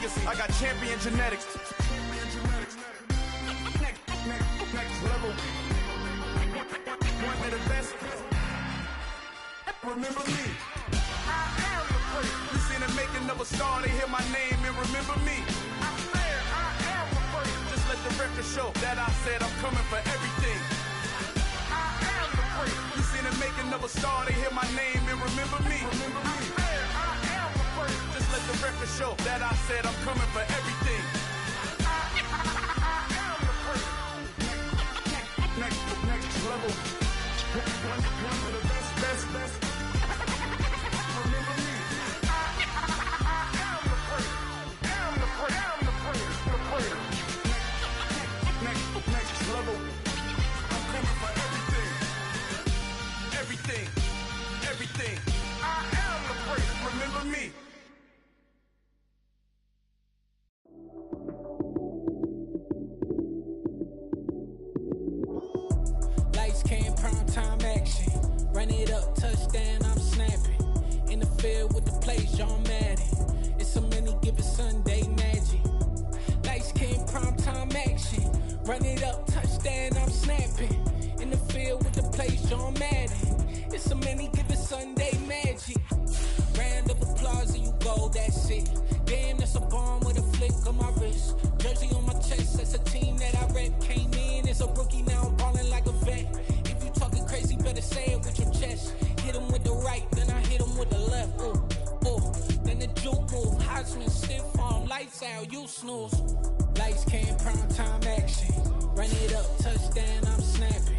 legacy. I got champion genetics. Next level. One of the best. Remember me. I am the place. You seen the making of a star, they hear my name and remember me. I said I am the place. Just let the record show that I said I'm coming for everything. I am the place. You seen the making of a star, they hear my name and remember me. I said I am the place. Just let the record show that I said I'm coming for everything. I am the place. Next level. One of the best. Remember me. I am the place. Am the place. Next level. I'm coming for everything. I am the place. Remember me. Lights came, prime time action. Run it up, touchdown, I'm snapping. In the field with the plays, John Madden. It's a many given Sunday magic. Lights came, prime time action. Run it up, touchdown, I'm snapping. In the field with the plays, John Madden. It's a many given Sunday magic. Round of applause and you go, that's it. Damn, that's a bomb with a flick on my wrist. Jersey on my chest, that's a team that I rep. Came in as a rookie, now I'm ballin' like a vet. If you talking crazy, better say it with your chest. Hit him with the right, then I hit him with the left. Then the juke move, Heisman, stiff arm, lights out, you snooze. Lights came, prime time action. Run it up, touchdown, I'm snapping.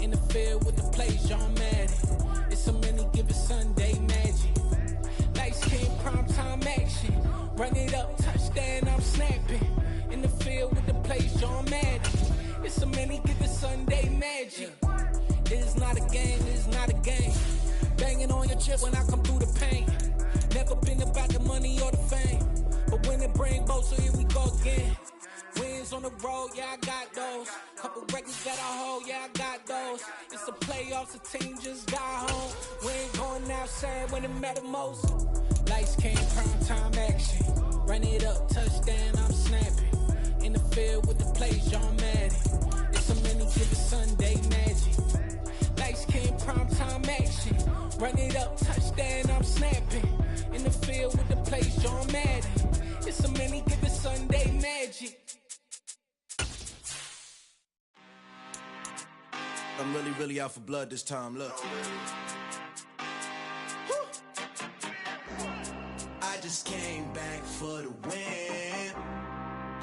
In the field with the plays, John Madden. It's a many given Sunday magic. Lights came, prime time action. Run it up, touchdown, I'm snapping. In the field with the plays, John Madden. It's a many given Sunday magic. It is not a game, it is not a game. Banging on your chest when I come through the pain. Never been about the money or the fame. But when it bring both, so here we go again. Wins on the road, yeah, I got those. Couple records that I hold, yeah, I got those. It's the playoffs, the team just got home. We ain't going outside when it matter most. Lights came, prime time action. Run it up, touchdown, I'm snapping. In the field with the plays, John Madden. It's a many given Sunday magic. Lights came, prime time action. Run it up, touchdown, I'm snapping. In the field with the plays, John Madden. It's a many given Sunday magic. I'm really out for blood this time, look. I just came back for the win.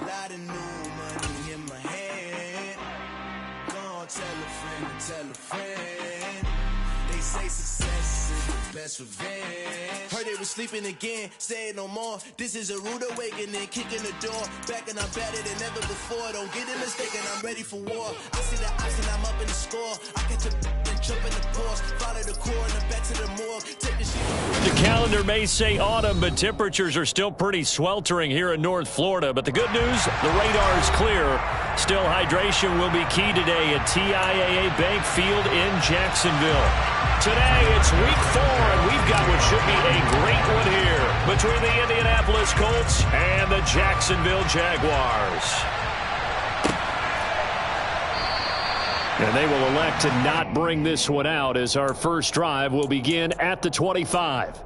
Lot of new money in my hand. Gonna tell a friend. They say success is the best revenge. Heard they was sleeping again, say it no more. This is a rude awakening, kicking the door. Back and I'm better than ever before. Don't get it mistaken, I'm ready for war. I see the option, I'm up in the score. I catch a and jump in the course. Follow the core and the back to the morgue. Take the sheet. The calendar may say autumn, but temperatures are still pretty sweltering here in North Florida. But the good news, the radar is clear. Still, hydration will be key today at TIAA Bank Field in Jacksonville. Today, it's week 4, and we've got what should be a great one here between the Indianapolis Colts and the Jacksonville Jaguars. And they will elect to not bring this one out as our first drive will begin at the 25.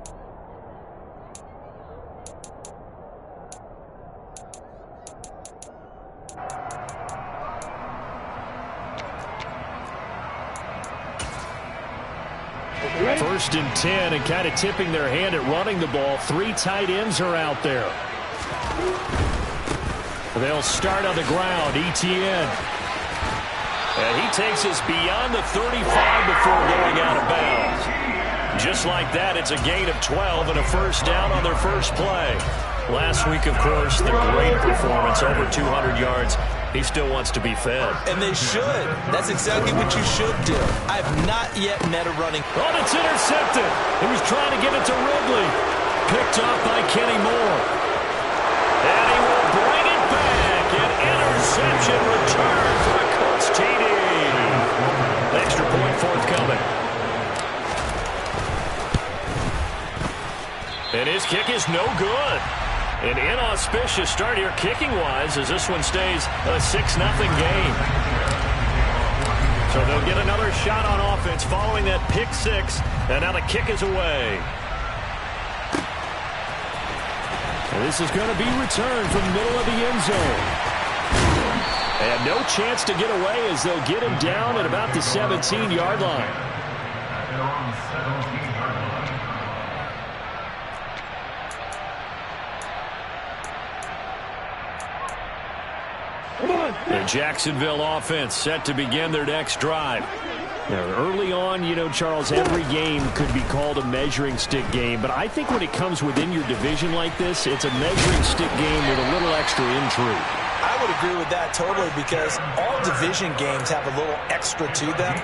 First and 10, and kind of tipping their hand at running the ball. 3 tight ends are out there. They'll start on the ground. Etienne. And he takes us beyond the 35 before going out of bounds. Just like that, it's a gain of 12 and a first down on their first play. Last week, of course, the great performance, over 200 yards. He still wants to be fed. And they should. That's exactly what you should do. I've not yet met a running. Oh, it's intercepted. He was trying to get it to Ridley. Picked off by Kenny Moore. And he will bring it back. An interception return for a Colts TD. Extra point forthcoming. And his kick is no good. An inauspicious start here kicking-wise as this one stays a 6-0 game. So they'll get another shot on offense following that pick six, and now the kick is away. And this is going to be returned from the middle of the end zone. And no chance to get away as they'll get him down at about the 17-yard line. The Jacksonville offense set to begin their next drive. Now, early on, you know, Charles, every game could be called a measuring stick game, but I think when it comes within your division like this, it's a measuring stick game with a little extra intrigue. I would agree with that totally because all division games have a little extra to them.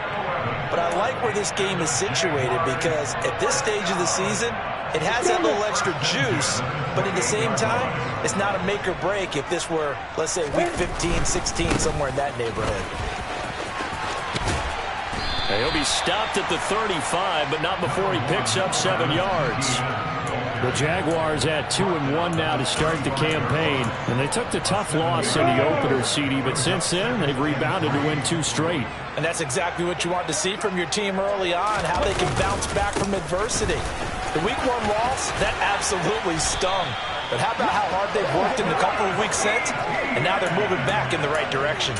But I like where this game is situated because at this stage of the season, it has that little extra juice, but at the same time, it's not a make or break if this were, let's say, week 15, 16, somewhere in that neighborhood. He'll be stopped at the 35, but not before he picks up 7 yards. The Jaguars at 2-1 now to start the campaign, and they took the tough loss in the opener, CD, but since then they've rebounded to win 2 straight. And that's exactly what you want to see from your team early on, how they can bounce back from adversity. The week 1 loss, that absolutely stung. But how about how hard they've worked in the couple of weeks since, and now they're moving back in the right direction.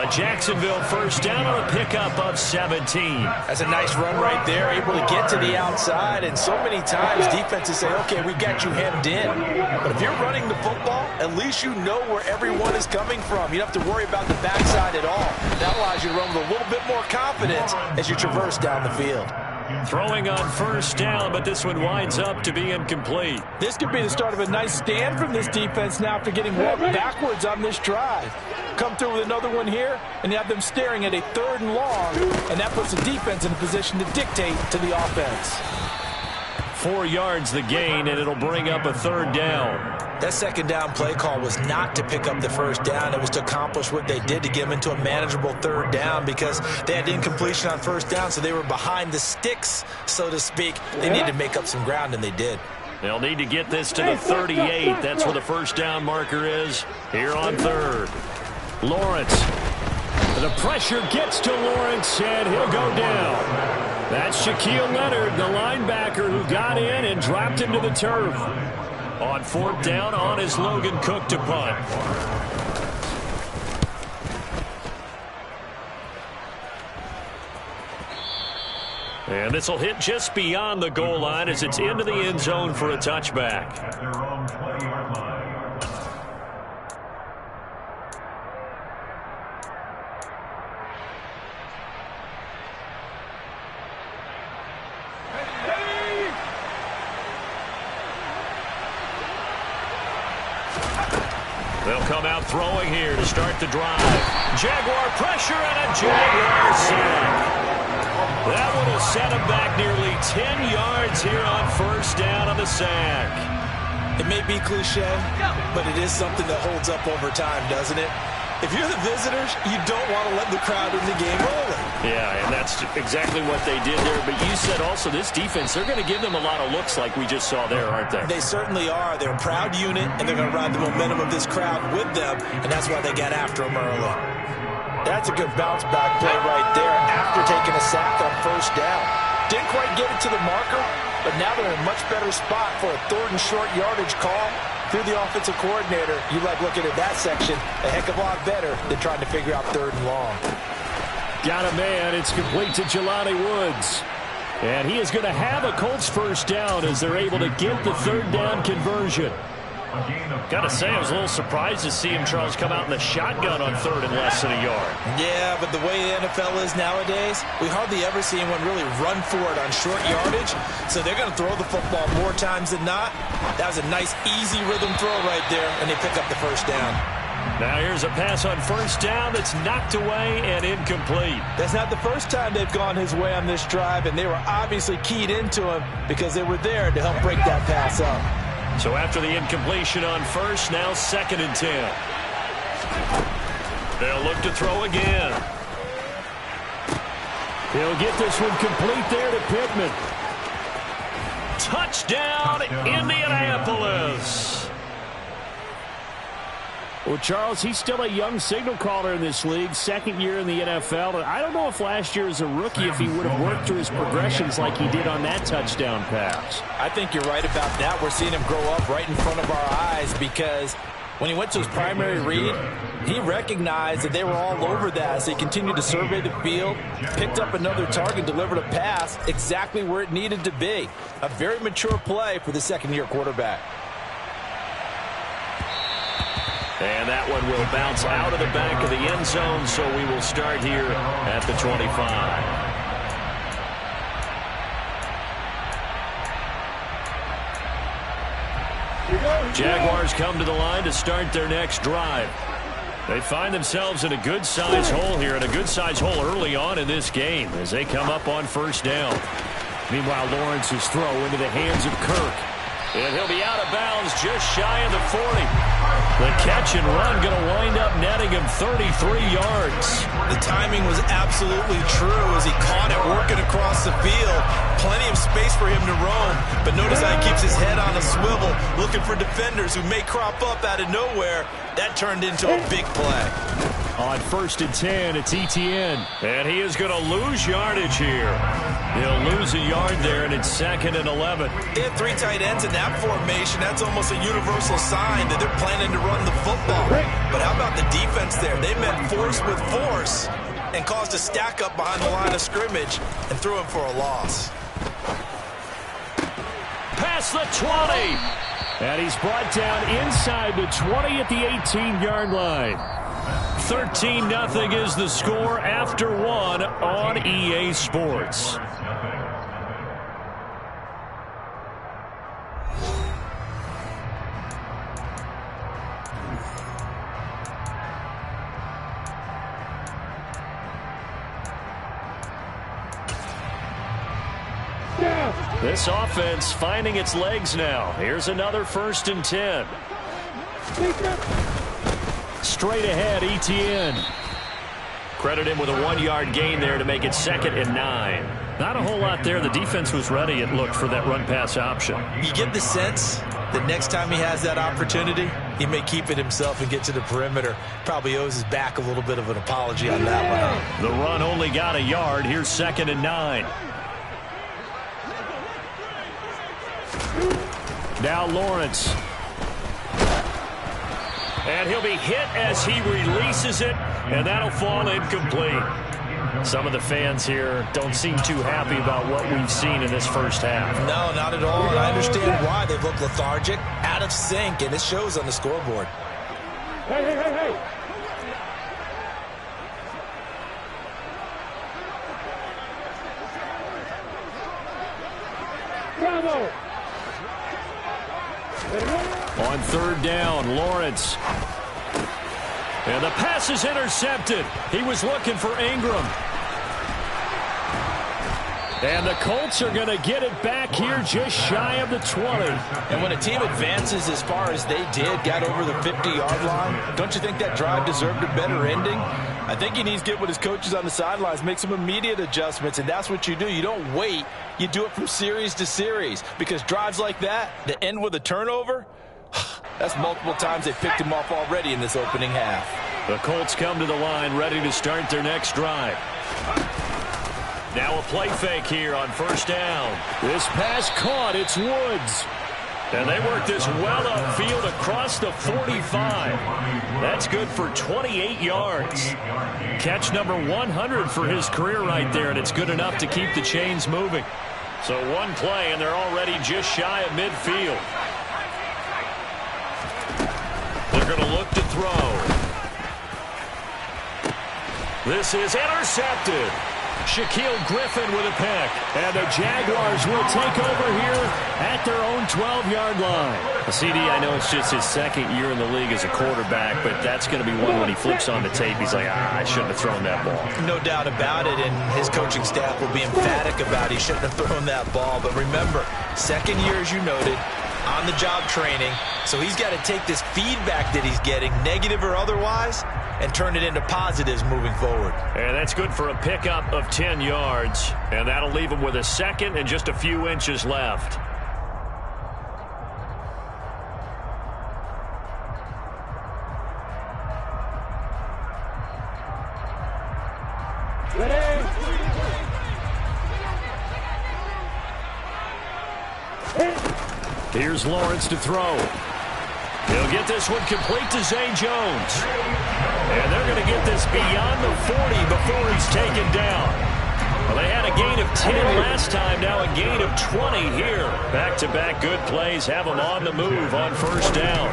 Jacksonville first down on a pickup of 17. That's a nice run right there, able to get to the outside, and so many times defenses say, okay, we got you hemmed in. But if you're running the football, at least you know where everyone is coming from. You don't have to worry about the backside at all. That allows you to run with a little bit more confidence as you traverse down the field. Throwing on first down, but this one winds up to be incomplete. This could be the start of a nice stand from this defense now after getting walked backwards on this drive. Come through with another one here, and you have them staring at a 3rd and long, and that puts the defense in a position to dictate to the offense. 4 yards the gain, and it'll bring up a 3rd down. That 2nd down play call was not to pick up the 1st down. It was to accomplish what they did to get them into a manageable 3rd down because they had incompletion on 1st down, so they were behind the sticks, so to speak. They needed to make up some ground, and they did. They'll need to get this to the 38. That's where the 1st down marker is here on 3rd. Lawrence. The pressure gets to Lawrence, and he'll go down. That's Shaquille Leonard, the linebacker, who got in and dropped him to the turf. On 4th down, on is Logan Cook to punt. And this will hit just beyond the goal line as it's into the end zone for a touchback. At their own 20-yard line. They'll come out throwing here to start the drive. Jaguar pressure and a Jaguar sack. That would have set him back nearly 10 yards here on 1st down on the sack. It may be cliche, but it is something that holds up over time, doesn't it? If you're the visitors, you don't want to let the crowd in the game early. Yeah, and that's exactly what they did there. But you said also this defense, they're going to give them a lot of looks like we just saw there, aren't they? They certainly are. They're a proud unit, and they're going to ride the momentum of this crowd with them, and that's why they got after them early. That's a good bounce-back play right there after taking a sack on 1st down. Didn't quite get it to the marker, but now they're in a much better spot for a 3rd and short yardage call. Through the offensive coordinator, you like looking at that section a heck of a lot better than trying to figure out 3rd and long. Got a man. It's complete to Jelani Woods. And he is going to have a Colts 1st down as they're able to get the 3rd down conversion. Got to say, I was a little surprised to see him, Charles, come out in the shotgun on 3rd and less than a yard. Yeah, but the way the NFL is nowadays, we hardly ever see anyone really run for it on short yardage. So they're going to throw the football more times than not. That was a nice, easy rhythm throw right there, and they pick up the 1st down. Now here's a pass on 1st down that's knocked away and incomplete. That's not the first time they've gone his way on this drive, and they were obviously keyed into him because they were there to help break that pass up. So after the incompletion on 1st, now 2nd and 10. They'll look to throw again. He'll get this one complete there to Pittman. Touchdown, Indianapolis. Well, Charles, he's still a young signal caller in this league, second year in the NFL. And I don't know if last year as a rookie if he would have worked through his progressions like he did on that touchdown pass. I think you're right about that. We're seeing him grow up right in front of our eyes because when he went to his primary read, he recognized that they were all over that. So he continued to survey the field, picked up another target, delivered a pass exactly where it needed to be. A very mature play for the second-year quarterback. And that one will bounce out of the back of the end zone, so we will start here at the 25. Jaguars come to the line to start their next drive. They find themselves in a good-sized hole here, and a good-sized hole early on in this game as they come up on first down. Meanwhile, Lawrence's throw into the hands of Kirk. And he'll be out of bounds just shy of the 40. The catch and run going to wind up netting him 33 yards. The timing was absolutely true as he caught it working across the field. Plenty of space for him to roam. But notice how he keeps his head on a swivel, looking for defenders who may crop up out of nowhere. That turned into a big play. On 1st and 10, it's ETN. And he is going to lose yardage here. He'll lose a yard there, and it's 2nd and 11. They had 3 tight ends in that formation. That's almost a universal sign that they're planning to run the football. But how about the defense there? They met force with force and caused a stack up behind the line of scrimmage and threw him for a loss. Past the 20. And he's brought down inside the 20 at the 18-yard line. 13-0 is the score after 1 on EA Sports. This offense finding its legs now. Here's another 1st and 10. Straight ahead, ETN. Credit him with a 1-yard gain there to make it 2nd and 9. Not a whole lot there. The defense was ready, it looked, for that run-pass option. You get the sense that next time he has that opportunity, he may keep it himself and get to the perimeter. Probably owes his back a little bit of an apology on that one. The run only got a yard. Here's 2nd and 9. Now Lawrence. And he'll be hit as he releases it, and that'll fall incomplete. Some of the fans here don't seem too happy about what we've seen in this first half. No, not at all, and I understand why. They look lethargic, out of sync, and it shows on the scoreboard. Hey. Bravo. On 3rd down, Lawrence. And the pass is intercepted. He was looking for Ingram. And the Colts are going to get it back here just shy of the 20. And when a team advances as far as they did, got over the 50-yard line, don't you think that drive deserved a better ending? I think he needs to get with his coaches on the sidelines, make some immediate adjustments, and that's what you do. You don't wait. You do it from series to series, because drives like that end with a turnover, that's multiple times they picked him off already in this opening half. The Colts come to the line ready to start their next drive. Now a play fake here on 1st down. This pass caught. It's Woods. And they work this well upfield across the 45. That's good for 28 yards. Catch number 100 for his career right there, and it's good enough to keep the chains moving. So one play, and they're already just shy of midfield. They're going to look to throw. This is intercepted. Shaquille Griffin with a pick. And the Jaguars will take over here at their own 12-yard line. CD, I know it's just his 2nd year in the league as a quarterback, but that's going to be one when he flips on the tape. He's like, I shouldn't have thrown that ball. No doubt about it, and his coaching staff will be emphatic about he shouldn't have thrown that ball. But remember, 2nd year, as you noted, on-the-job training. So he's got to take this feedback that he's getting, negative or otherwise, and turn it into positives moving forward. And that's good for a pickup of 10 yards. And that'll leave him with a 2nd and just a few inches left. Here's Lawrence to throw. He'll get this one complete to Zay Jones. And they're going to get this beyond the 40 before he's taken down. Well, they had a gain of 10 last time, now a gain of 20 here. Back-to-back good plays have them on the move on first down.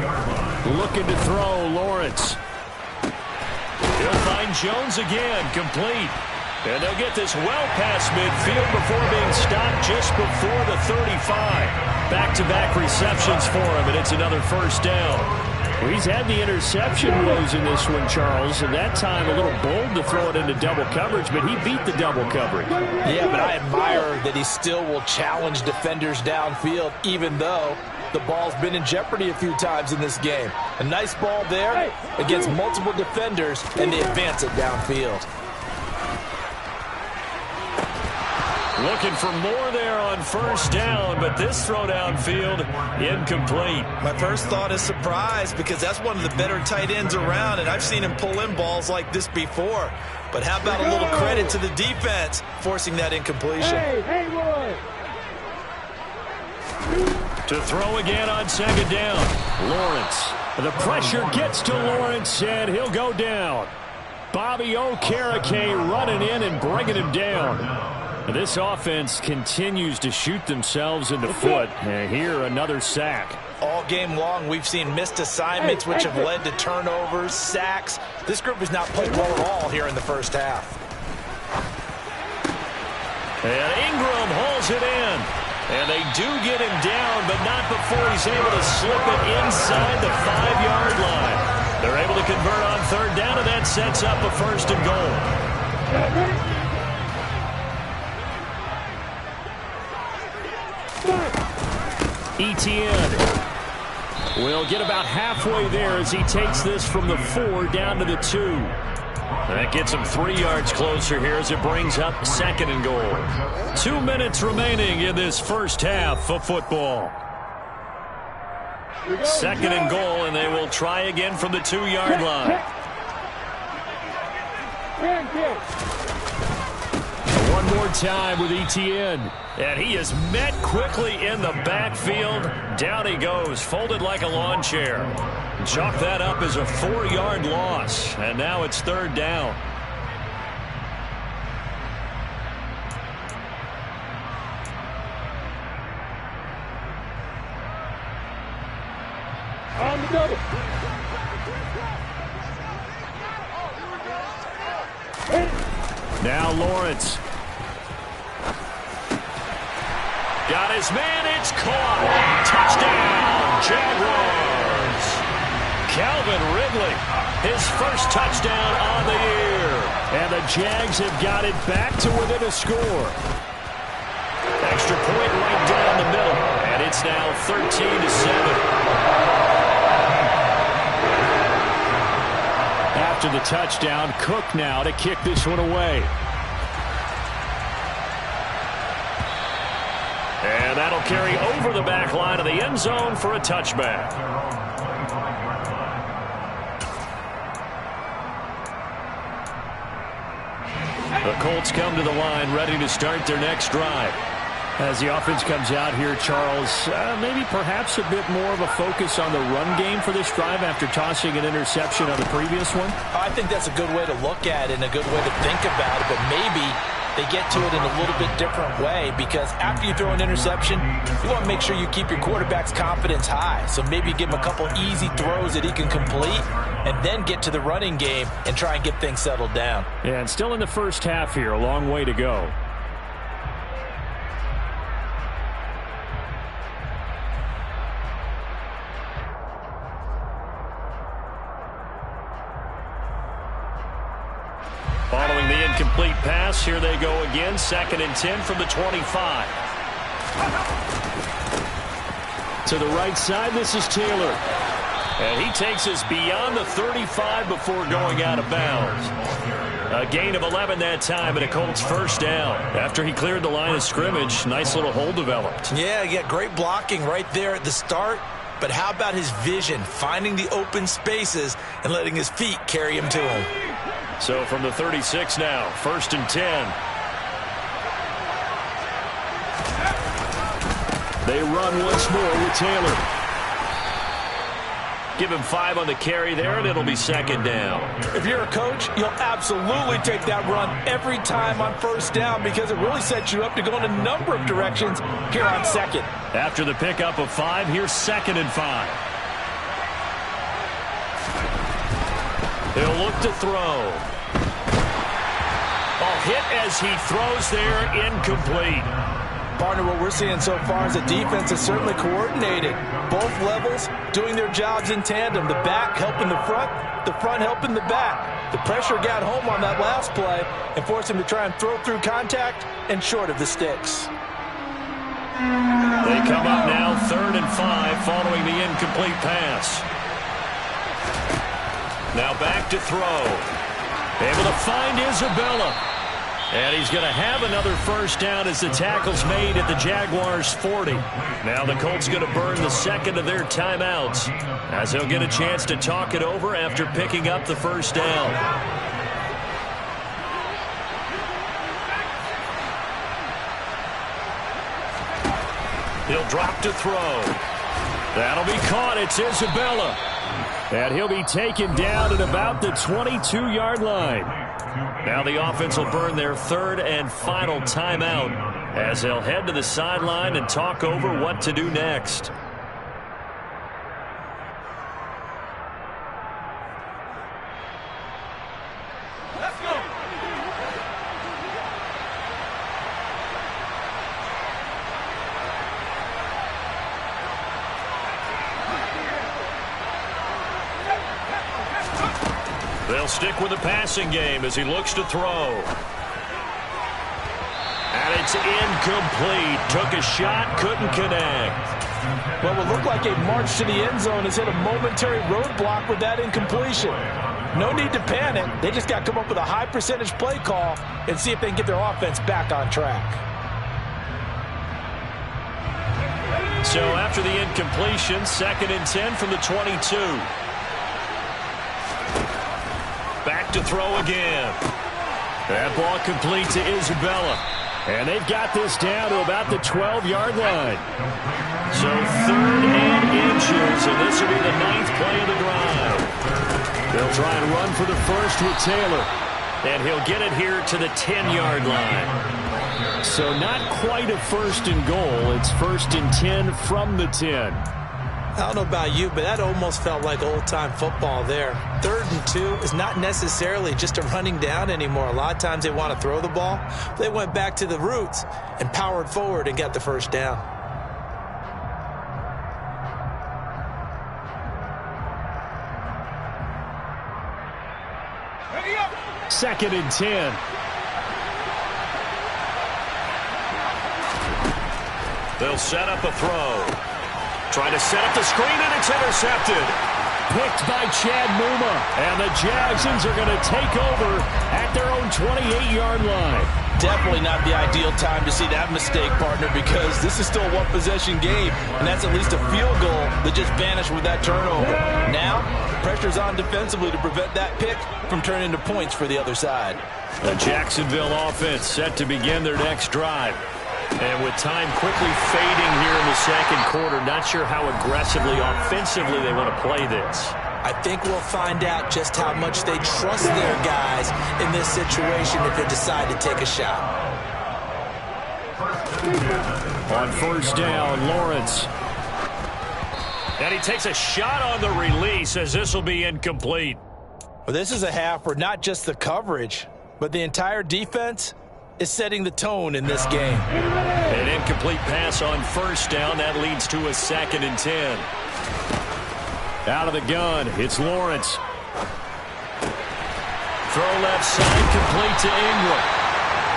Looking to throw, Lawrence. He'll find Jones again, complete. And they'll get this well past midfield before being stopped just before the 35. Back-to-back receptions for him, and it's another first down. Well, he's had the interception woes in this one, Charles, and that time a little bold to throw it into double coverage, but he beat the double coverage. Yeah, but I admire that he still will challenge defenders downfield, even though the ball's been in jeopardy a few times in this game. A nice ball there against multiple defenders, and they advance it downfield. Looking for more there on first down, but this throw downfield incomplete. My first thought is surprise, because that's one of the better tight ends around, and I've seen him pull in balls like this before. But how about a little credit to the defense forcing that incompletion? To throw again on second down. Lawrence. The pressure gets to Lawrence, and he'll go down. Bobby Okereke running in and bringing him down. This offense continues to shoot themselves in the foot. And here, another sack. All game long, we've seen missed assignments, which have led to turnovers, sacks. This group has not played well at all here in the first half. And Ingram hauls it in. And they do get him down, but not before he's able to slip it inside the 5-yard line. They're able to convert on third down, and that sets up a first and goal. Etienne will get about halfway there as he takes this from the 4 down to the 2. That gets him 3 yards closer here as it brings up second and goal. 2 minutes remaining in this first half of football. Second and goal, and they will try again from the 2-yard line. One more time with Etienne. And he is met quickly in the backfield. Down he goes, folded like a lawn chair. Chalk that up as a 4-yard loss. And now it's third down. On the double. Now Lawrence. Got his man, it's caught. Touchdown, Jaguars. Calvin Ridley, his first touchdown on the year. And the Jags have got it back to within a score. Extra point right down the middle. And it's now 13-7. After the touchdown, Cook now to kick this one away. And that'll carry over the back line of the end zone for a touchback. The Colts come to the line ready to start their next drive. As the offense comes out here, Charles, maybe perhaps a bit more of a focus on the run game for this drive after tossing an interception on the previous one? I think that's a good way to look at it and a good way to think about it, but maybe they get to it in a little bit different way, because after you throw an interception, you want to make sure you keep your quarterback's confidence high. So maybe give him a couple easy throws that he can complete and then get to the running game and try and get things settled down. Yeah, and still in the first half here, a long way to go. Following the incomplete pass, here they go again. 2nd and 10 from the 25. To the right side, this is Taylor. And he takes us beyond the 35 before going out of bounds. A gain of 11 that time, and a Colts first down. After he cleared the line of scrimmage, nice little hole developed. Yeah, he got great blocking right there at the start. But how about his vision, finding the open spaces and letting his feet carry him to him? So from the 36 now, 1st and 10. They run once more with Taylor. Give him 5 on the carry there, and it'll be second down. If you're a coach, you'll absolutely take that run every time on first down because it really sets you up to go in a number of directions here on second. After the pickup of 5, here's 2nd and 5. He'll look to throw. Hit as he throws there, incomplete. Partner, what we're seeing so far is the defense is certainly coordinated. Both levels doing their jobs in tandem. The back helping the front helping the back. The pressure got home on that last play and forced him to try and throw through contact and short of the sticks. They come up now 3rd and 5 following the incomplete pass. Now back to throw. Able to find Isabella. And he's going to have another first down as the tackle's made at the Jaguars' 40. Now the Colts going to burn the second of their timeouts as they'll get a chance to talk it over after picking up the first down. He'll drop to throw. That'll be caught. It's Isabella. And he'll be taken down at about the 22-yard line. Now the offense will burn their 3rd and final timeout as they'll head to the sideline and talk over what to do next. Let's go. They'll stick with the passing game as he looks to throw. And it's incomplete. Took a shot, couldn't connect. What would look like a march to the end zone has hit a momentary roadblock with that incompletion. No need to panic. They just got to come up with a high percentage play call and see if they can get their offense back on track. So after the incompletion, 2nd and 10 from the 22. Back to throw again. That ball complete to Isabella. And they've got this down to about the 12-yard line. So 3rd and inches, and this will be the 9th play of the drive. They'll try and run for the first with Taylor. And he'll get it here to the 10-yard line. So not quite a 1st and goal. It's 1st and 10 from the 10. I don't know about you, but that almost felt like old-time football there. 3rd and 2 is not necessarily just a running down anymore. A lot of times they want to throw the ball. They went back to the roots and powered forward and got the first down. Ready up. 2nd and 10. They'll set up a throw. Trying to set up the screen, and it's intercepted. Picked by Chad Muma. And the Jagsons are going to take over at their own 28-yard line. Definitely not the ideal time to see that mistake, partner, because this is still a one-possession game, and that's at least a field goal that just vanished with that turnover. Now, pressure's on defensively to prevent that pick from turning into points for the other side. The Jacksonville offense set to begin their next drive. And with time quickly fading here in the 2nd quarter, not sure how aggressively, offensively they want to play this. I think we'll find out just how much they trust their guys in this situation if they decide to take a shot. On first down, Lawrence. And he takes a shot on the release as this will be incomplete. Well, this is a half where not just the coverage, but the entire defense is setting the tone in this game. An incomplete pass on first down. That leads to a 2nd and 10. Out of the gun, it's Lawrence. Throw left side, complete to Ingram.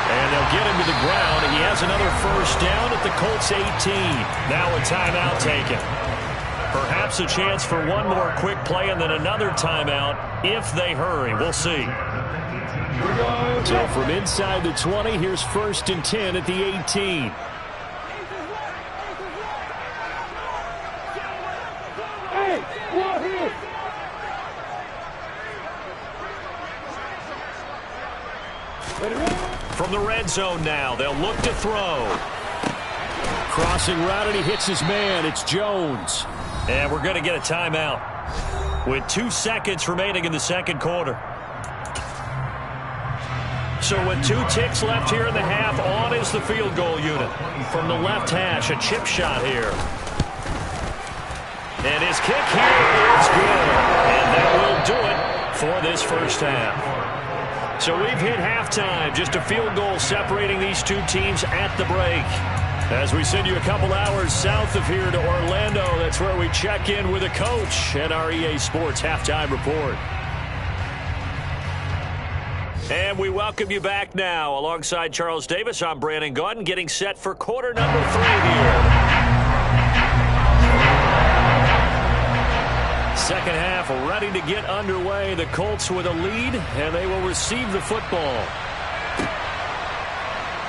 And they'll get him to the ground. He has another first down at the Colts 18. Now a timeout taken. Perhaps a chance for one more quick play and then another timeout if they hurry. We'll see. So from inside the 20, here's 1st and 10 at the 18. From the red zone now, they'll look to throw. Crossing route, and he hits his man. It's Jones. And we're going to get a timeout with 2 seconds remaining in the second quarter. So with 2 ticks left here in the half, on is the field goal unit. From the left hash, a chip shot here. And his kick here is good. And that will do it for this first half. So we've hit halftime. Just a field goal separating these two teams at the break. As we send you a couple hours south of here to Orlando, that's where we check in with a coach at our EA Sports Halftime Report. And we welcome you back now. Alongside Charles Davis, I'm Brandon Gaudin, getting set for quarter number 3 here. Second half ready to get underway. The Colts with a lead, and they will receive the football.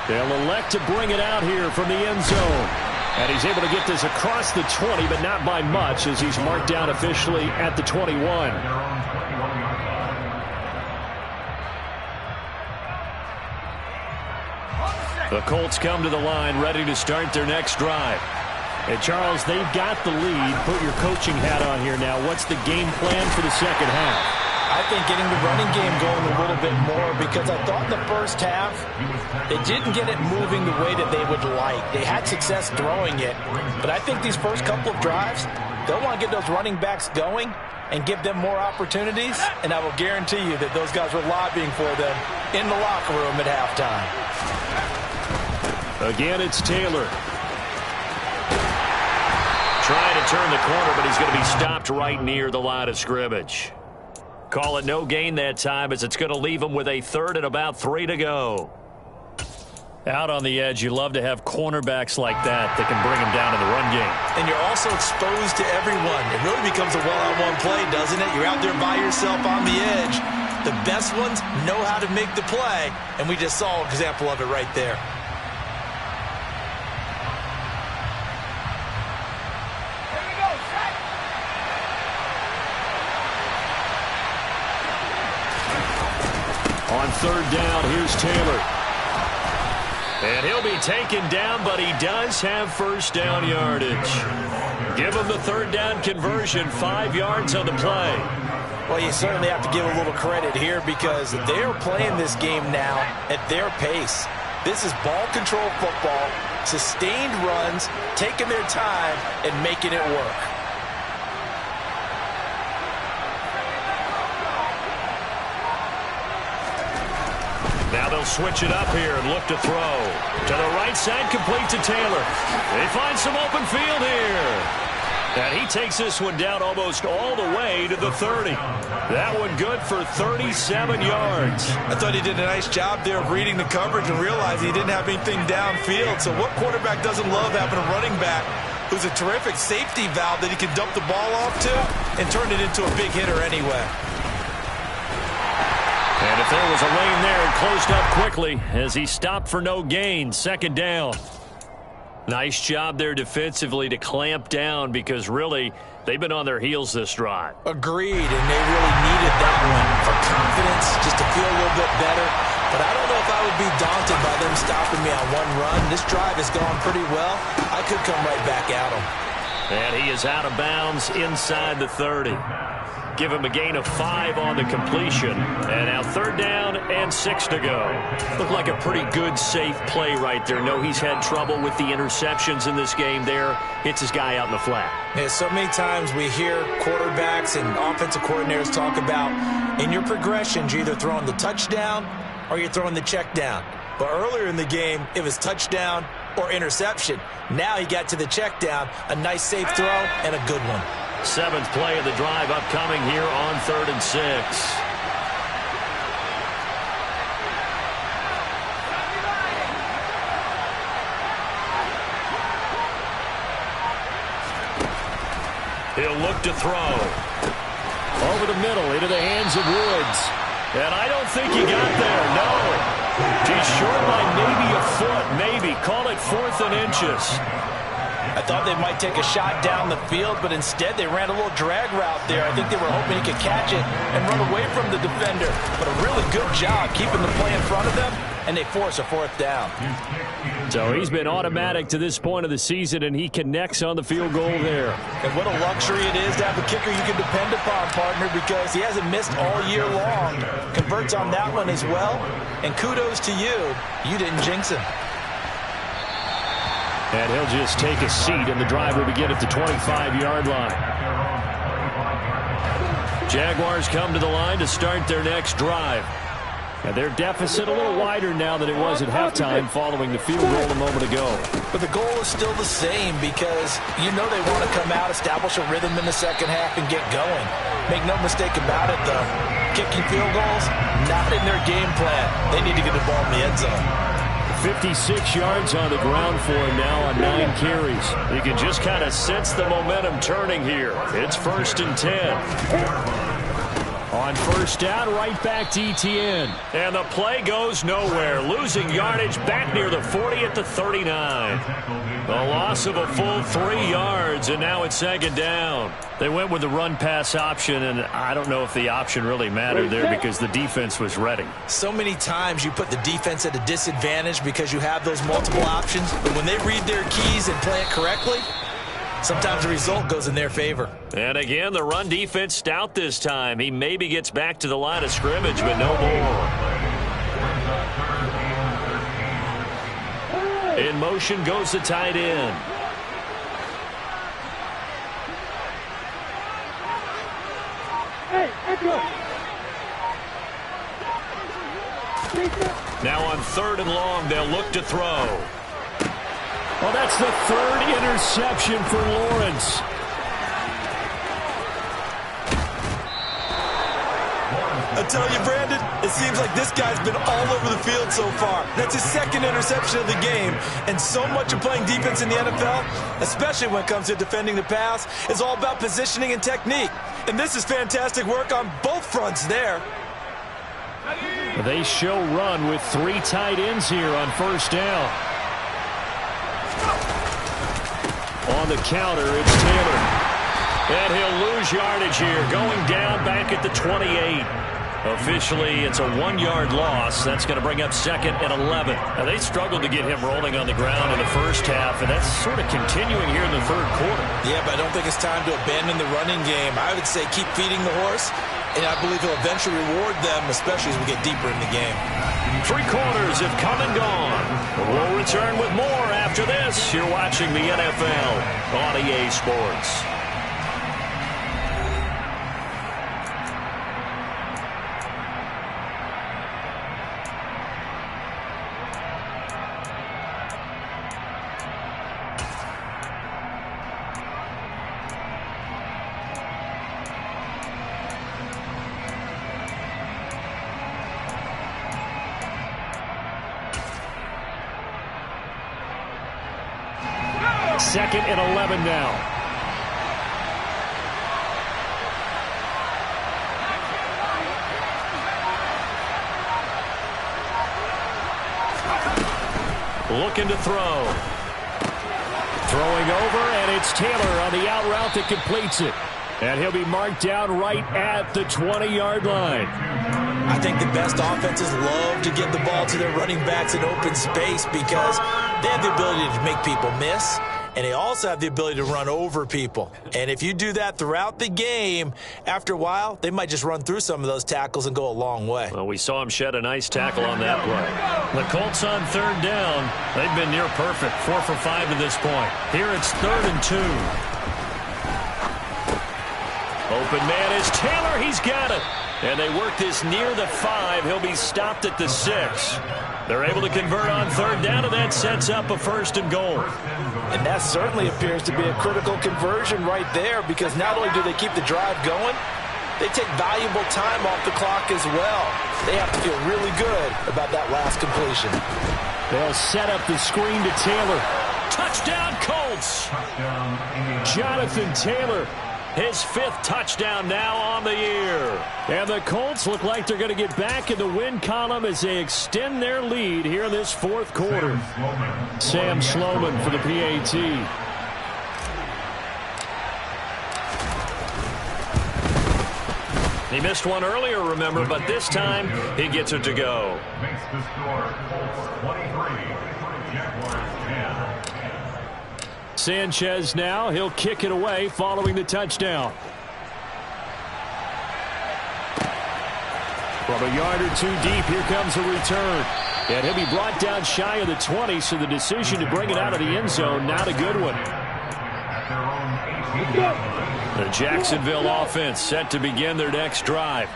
They'll elect to bring it out here from the end zone. And he's able to get this across the 20, but not by much, as he's marked down officially at the 21. The Colts come to the line ready to start their next drive. And, Charles, they've got the lead. Put your coaching hat on here now. What's the game plan for the second half? I think getting the running game going a little bit more, because I thought in the first half they didn't get it moving the way that they would like. They had success throwing it, but I think these first couple of drives, they'll want to get those running backs going and give them more opportunities, and I will guarantee you that those guys were lobbying for them in the locker room at halftime. Again, it's Taylor. Trying to turn the corner, but he's going to be stopped right near the line of scrimmage. Call it no gain that time, as it's going to leave him with a third and about 3 to go. Out on the edge, you love to have cornerbacks like that can bring him down in the run game. And you're also exposed to everyone. It really becomes a one-on-one play, doesn't it? You're out there by yourself on the edge. The best ones know how to make the play, and we just saw an example of it right there. On third down, here's Taylor. And he'll be taken down, but he does have first down yardage. Give him the third down conversion, 5 yards on the play. Well, you certainly have to give a little credit here, because they're playing this game now at their pace. This is ball control football, sustained runs, taking their time and making it work. Now they'll switch it up here and look to throw. To the right side, complete to Taylor. They find some open field here. And he takes this one down almost all the way to the 30. That one good for 37 yards. I thought he did a nice job there of reading the coverage and realizing he didn't have anything downfield. So what quarterback doesn't love having a running back who's a terrific safety valve that he can dump the ball off to and turn it into a big hitter anyway? And if there was a lane there, it closed up quickly as he stopped for no gain. Second down. Nice job there defensively to clamp down, because really they've been on their heels this drive. Agreed, and they really needed that one for confidence, just to feel a little bit better. But I don't know if I would be daunted by them stopping me on one run. This drive has gone pretty well. I could come right back at them. And he is out of bounds inside the 30. Give him a gain of 5 on the completion. And now third down and 6 to go. Looked like a pretty good, safe play right there. No, he's had trouble with the interceptions in this game there. Hits his guy out in the flat. Yeah, so many times we hear quarterbacks and offensive coordinators talk about, in your progressions, you're either throwing the touchdown or you're throwing the check down. But earlier in the game, it was touchdown or interception. Now he got to the check down, a nice safe throw, and a good one. 7th play of the drive upcoming here on 3rd and 6. He'll look to throw. Over the middle into the hands of Woods. And I don't think he got there, no. He's short by maybe a foot, maybe. Call it 4th and inches. I thought they might take a shot down the field, but instead they ran a little drag route there. I think they were hoping he could catch it and run away from the defender. But a really good job keeping the play in front of them and they force a 4th down. So he's been automatic to this point of the season, and he connects on the field goal there. And what a luxury it is to have a kicker you can depend upon, partner, because he hasn't missed all year long. Converts on that one as well. And kudos to you. You didn't jinx him. And he'll just take a seat, and the drive will begin at the 25-yard line. Jaguars come to the line to start their next drive. And their deficit a little wider now than it was at halftime following the field goal a moment ago. But the goal is still the same because you know they want to come out, establish a rhythm in the second half, and get going. Make no mistake about it, though. Kicking field goals, not in their game plan. They need to get the ball in the end zone. 56 yards on the ground for him now on 9 carries. You can just kind of sense the momentum turning here. It's 1st and 10. On 1st down, right back to Etienne. And the play goes nowhere. Losing yardage back near the 40 at the 39. A loss of a full 3 yards, and now it's 2nd down. They went with the run-pass option, and I don't know if the option really mattered there because the defense was ready. So many times you put the defense at a disadvantage because you have those multiple options, but when they read their keys and play it correctly, sometimes the result goes in their favor. And again, the run defense stout this time. He maybe gets back to the line of scrimmage, but no more. In motion goes the tight end. Now on 3rd and long, they'll look to throw. Well, that's the 3rd interception for Lawrence. I tell you, Brandon, it seems like this guy's been all over the field so far. That's his 2nd interception of the game. And so much of playing defense in the NFL, especially when it comes to defending the pass, is all about positioning and technique. And this is fantastic work on both fronts there. They show run with 3 tight ends here on 1st down. On the counter, it's Taylor. And he'll lose yardage here, going down back at the 28. Officially, it's a 1-yard loss. That's going to bring up 2nd and 11. Now, they struggled to get him rolling on the ground in the first half, and that's sort of continuing here in the 3rd quarter. Yeah, but I don't think it's time to abandon the running game. I would say keep feeding the horse, and I believe he'll eventually reward them, especially as we get deeper in the game. 3 quarters have come and gone. We'll return with more after this. You're watching the NFL on EA Sports. Second and 11 now. Looking to throw. Throwing over, and it's Taylor on the out route that completes it. And he'll be marked down right at the 20-yard line. I think the best offenses love to get the ball to their running backs in open space because they have the ability to make people miss, and they also have the ability to run over people. And if you do that throughout the game, after a while, they might just run through some of those tackles and go a long way. Well, we saw him shed a nice tackle on that play. The Colts on 3rd down. They've been near perfect, 4 for 5 to this point. Here it's 3rd and 2. Open man is Taylor. He's got it. And they work this near the 5. He'll be stopped at the 6. They're able to convert on 3rd down, and that sets up a 1st and goal. And that certainly appears to be a critical conversion right there because not only do they keep the drive going, they take valuable time off the clock as well. They have to feel really good about that last completion. They'll set up the screen to Taylor. Touchdown, Colts! Jonathan Taylor, his 5th touchdown now on the year. And the Colts look like they're going to get back in the win column as they extend their lead here in this 4th quarter. Sam Sloman for the PAT. He missed one earlier, remember, but this time he gets it to go. Makes the score Colts 23, Jaguars 10. Sanchez now, he'll kick it away following the touchdown. From a yard or two deep, here comes a return. And he'll be brought down shy of the 20, so the decision to bring it out of the end zone, not a good one. The Jacksonville offense set to begin their next drive.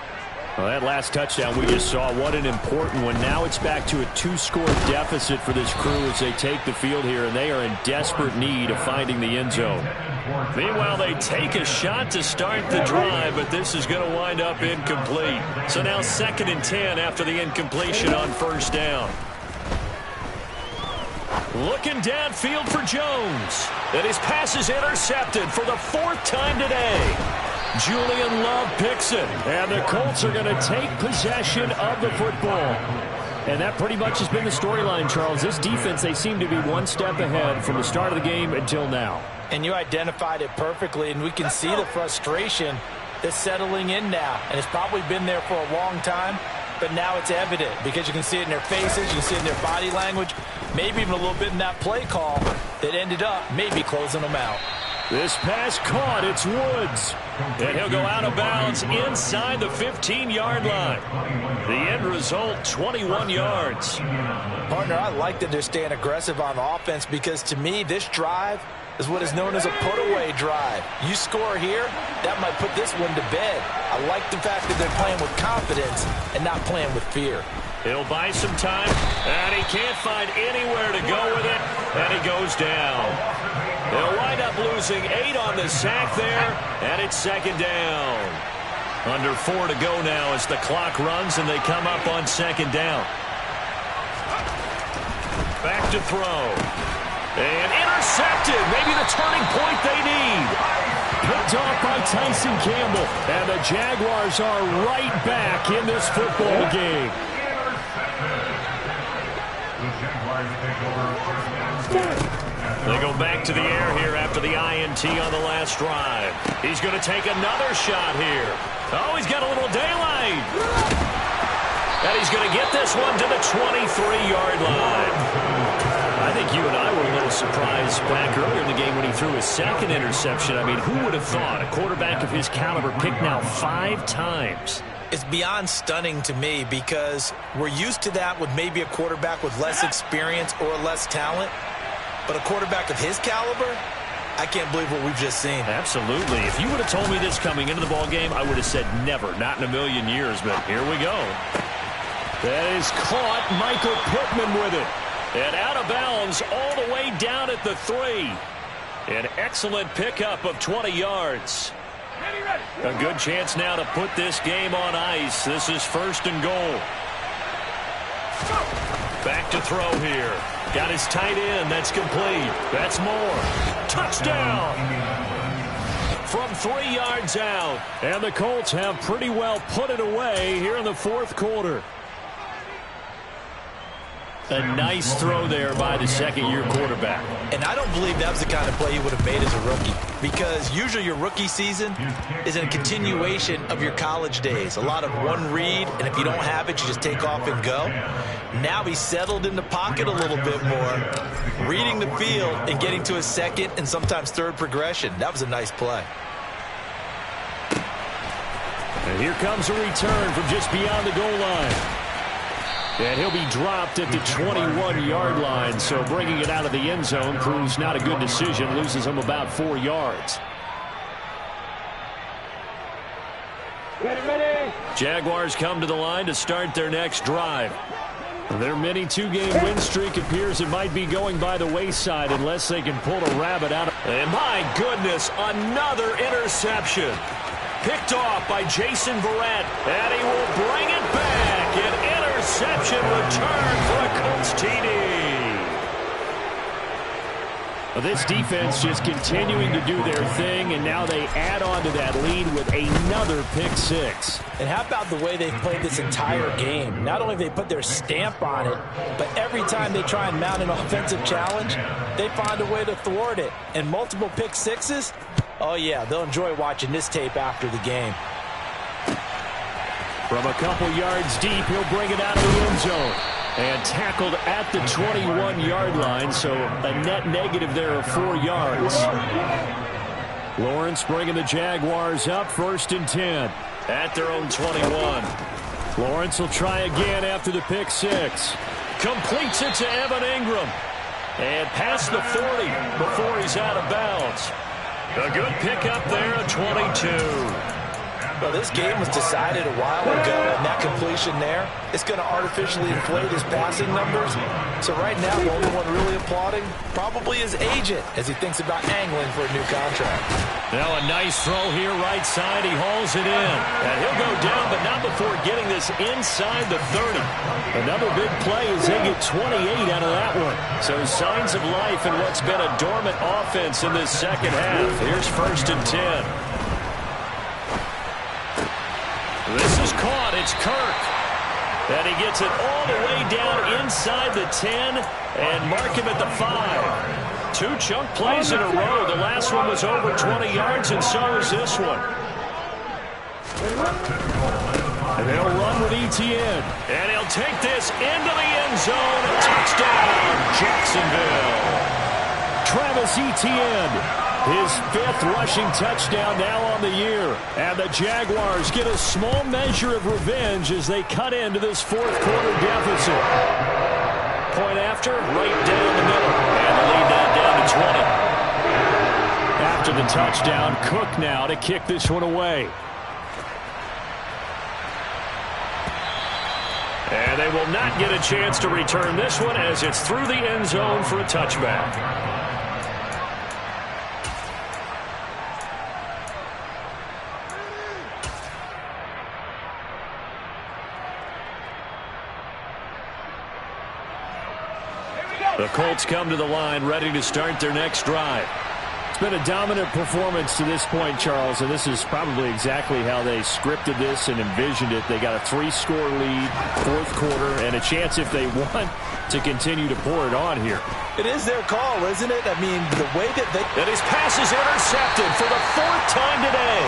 Well, that last touchdown we just saw, what an important one. Now it's back to a 2-score deficit for this crew as they take the field here, and they are in desperate need of finding the end zone. Meanwhile, they take a shot to start the drive, but this is going to wind up incomplete. So now 2nd and 10 after the incompletion on first down. Looking downfield for Jones. And his pass is intercepted for the 4th time today. Julian Love picks it. And the Colts are going to take possession of the football. And that pretty much has been the storyline, Charles. This defense, they seem to be one step ahead from the start of the game until now. And you identified it perfectly, and we can see the frustration that's settling in now. And it's probably been there for a long time, but now it's evident because you can see it in their faces, you can see it in their body language, maybe even a little bit in that play call that ended up maybe closing them out. This pass caught. It's Woods. And he'll go out of bounds inside the 15-yard line. The end result, 21 yards. Partner, I like that they're staying aggressive on offense because to me, this drive is what is known as a put-away drive. You score here, that might put this one to bed. I like the fact that they're playing with confidence and not playing with fear. He'll buy some time, and he can't find anywhere to go with it, and he goes down. They'll wind up losing 8 on the sack there, and it's 2nd down. Under 4 to go now as the clock runs, and they come up on 2nd down. Back to throw. And intercepted. Maybe the turning point they need. Picked off by Tyson Campbell. And the Jaguars are right back in this football game. They go back to the air here after the INT on the last drive. He's going to take another shot here. Oh, he's got a little daylight. And he's going to get this one to the 23-yard line. I think you and I were a little surprised back earlier in the game when he threw his 2nd interception. I mean, who would have thought a quarterback of his caliber picked now 5 times? It's beyond stunning to me because we're used to that with maybe a quarterback with less experience or less talent. But a quarterback of his caliber, I can't believe what we've just seen. Absolutely. If you would have told me this coming into the ballgame, I would have said never, not in a million years. But here we go. That is caught. Michael Pittman with it. And out of bounds all the way down at the 3. An excellent pickup of 20 yards. A good chance now to put this game on ice. This is 1st and goal. Back to throw here. Got his tight end. That's complete. That's more. Touchdown! From 3 yards out. And the Colts have pretty well put it away here in the 4th quarter. A nice throw there by the 2nd-year quarterback. And I don't believe that was the kind of play he would have made as a rookie because usually your rookie season is a continuation of your college days. A lot of one read, and if you don't have it, you just take off and go. Now he's settled in the pocket a little bit more, reading the field and getting to his 2nd and sometimes 3rd progression. That was a nice play. And here comes a return from just beyond the goal line. And he'll be dropped at the 21-yard line, so bringing it out of the end zone proves not a good decision, loses him about 4 yards. Jaguars come to the line to start their next drive. Their mini 2-game win streak appears it might be going by the wayside unless they can pull a rabbit out of. And my goodness, another interception. Picked off by Jason Verrett, and he will bring it back. An interception return for a Colts TD. This defense just continuing to do their thing, and now they add on to that lead with another pick 6. And how about the way they've played this entire game? Not only have they put their stamp on it, but every time they try and mount an offensive challenge, they find a way to thwart it. And multiple pick 6s, oh yeah, they'll enjoy watching this tape after the game. From a couple yards deep, he'll bring it out of the end zone. And tackled at the 21-yard line, so a net negative there of 4 yards. Lawrence bringing the Jaguars up, 1st and 10 at their own 21. Lawrence will try again after the pick six. Completes it to Evan Ingram. And past the 40 before he's out of bounds. A good pickup there, a 22. Well, this game was decided a while ago, and that completion there, it's going to artificially inflate his passing numbers. So right now, the only one really applauding probably his agent as he thinks about angling for a new contract. Now a nice throw here, right side. He hauls it in. And he'll go down, but not before getting this inside the 30. Another big play as they get 28 out of that one. So signs of life in what's been a dormant offense in this second half. Here's 1st and 10. This is caught. It's Kirk. And he gets it all the way down inside the 10 and mark him at the 5. 2 chunk plays in a row. The last one was over 20 yards, and so is this one. And they'll run with Etienne. And he'll take this into the end zone. Touchdown, Jacksonville. Travis Etienne. His 5th rushing touchdown now on the year. And the Jaguars get a small measure of revenge as they cut into this 4th quarter deficit. Point after, right down the middle. And the lead now down to 20. After the touchdown, Cook now to kick this one away. And they will not get a chance to return this one as it's through the end zone for a touchback. The Colts come to the line, ready to start their next drive. It's been a dominant performance to this point, Charles, and this is probably exactly how they scripted this and envisioned it. They got a 3-score lead, 4th quarter, and a chance, if they want, to continue to pour it on here. It is their call, isn't it? I mean, the way that they... And his pass is intercepted for the 4th time today.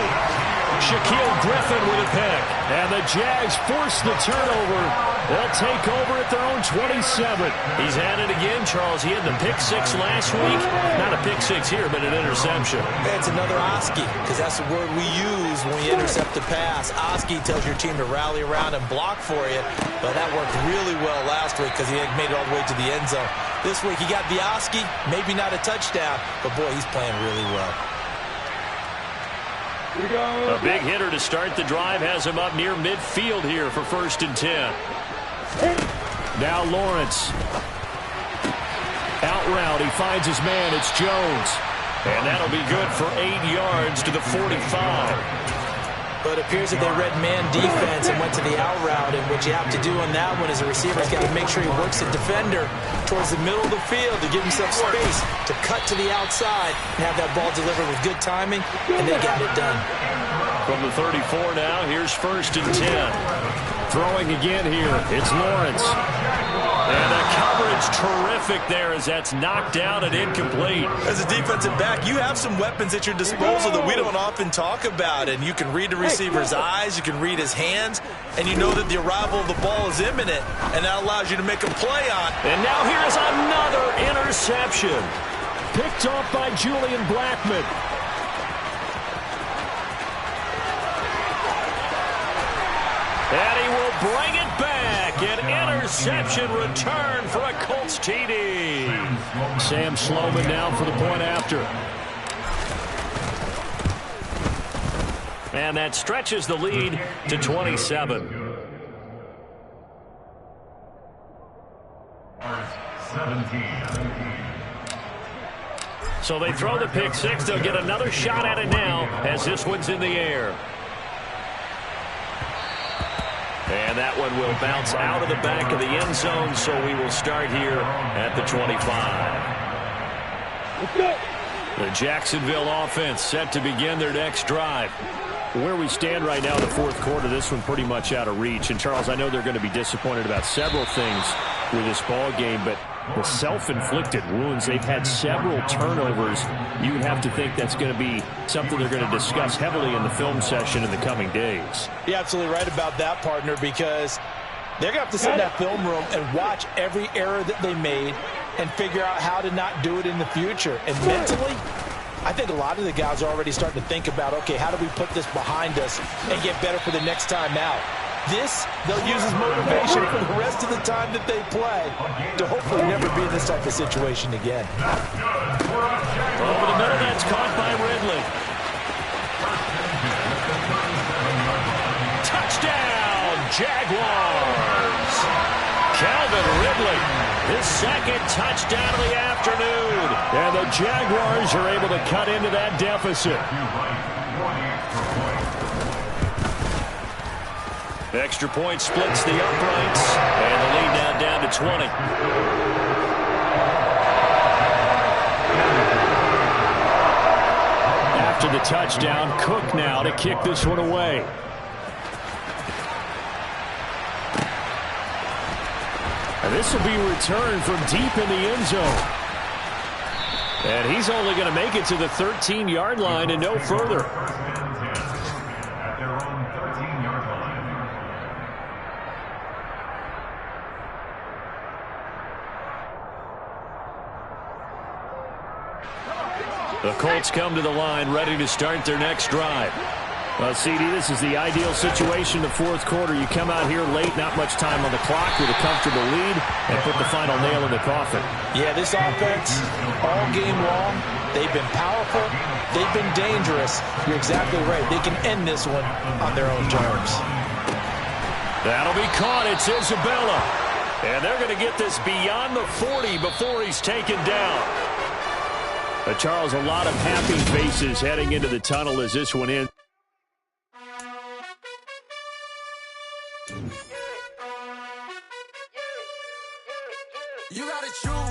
Shaquille Griffin with a pick. And the Jags force the turnover. They'll take over at their own 27. He's at it again, Charles. He had the pick 6 last week. Not a pick 6 here, but an interception. It's another Oski, because that's the word we use when you intercept the pass. Oski tells your team to rally around and block for you. But that worked really well last week because he made it all the way to the end zone. This week he got the Oski, maybe not a touchdown, but boy, he's playing really well. A big hitter to start the drive has him up near midfield here for 1st and 10. Now Lawrence. Out route, he finds his man, it's Jones. And that'll be good for 8 yards to the 45. But it appears that they read man defense and went to the out route, and what you have to do on that one is the receiver's got to make sure he works the defender towards the middle of the field to give himself space to cut to the outside and have that ball delivered with good timing, and they got it done. From the 34 now, here's 1st and 10. Throwing again here, it's Lawrence. And the coverage terrific there as that's knocked down and incomplete. As a defensive back, you have some weapons at your disposal that we don't often talk about. And you can read the receiver's eyes, you can read his hands, and you know that the arrival of the ball is imminent. And that allows you to make a play on. And now here's another interception. Picked off by Julian Blackmon. And he will bring it back. An interception return for a Colts TD. Sam Sloman now for the point after. And that stretches the lead to 27. 17. So they throw the pick 6. They'll get another shot at it now as this one's in the air. And that one will bounce out of the back of the end zone, so we will start here at the 25. The Jacksonville offense set to begin their next drive. Where we stand right now in the 4th quarter, this one pretty much out of reach. And, Charles, I know they're going to be disappointed about several things with this ball game, but the self-inflicted wounds. They've had several turnovers. You would have to think that's going to be something they're going to discuss heavily in the film session in the coming days. You're absolutely right about that, partner, because they're going to have to sit in that film room and watch every error that they made and figure out how to not do it in the future. And mentally, I think a lot of the guys are already starting to think about, okay, how do we put this behind us and get better for the next time out? This, they'll use as motivation for the rest of the time that they play to hopefully never be in this type of situation again. Over the middle, that's caught by Ridley. Touchdown, Jaguars! Calvin Ridley, his second touchdown of the afternoon. And the Jaguars are able to cut into that deficit. Extra point splits the uprights, and the lead now down to 20. After the touchdown, Cook now to kick this one away. And this will be returned from deep in the end zone. And he's only going to make it to the 13-yard line and no further. The Colts come to the line, ready to start their next drive. Well, CD, this is the ideal situation in the fourth quarter. You come out here late, not much time on the clock, with a comfortable lead, and put the final nail in the coffin. Yeah, this offense, all game long, they've been powerful, they've been dangerous. You're exactly right. They can end this one on their own terms. That'll be caught. It's Isabella. And they're going to get this beyond the 40 before he's taken down. Charles, a lot of happy faces heading into the tunnel as this one ends. You gotta choose.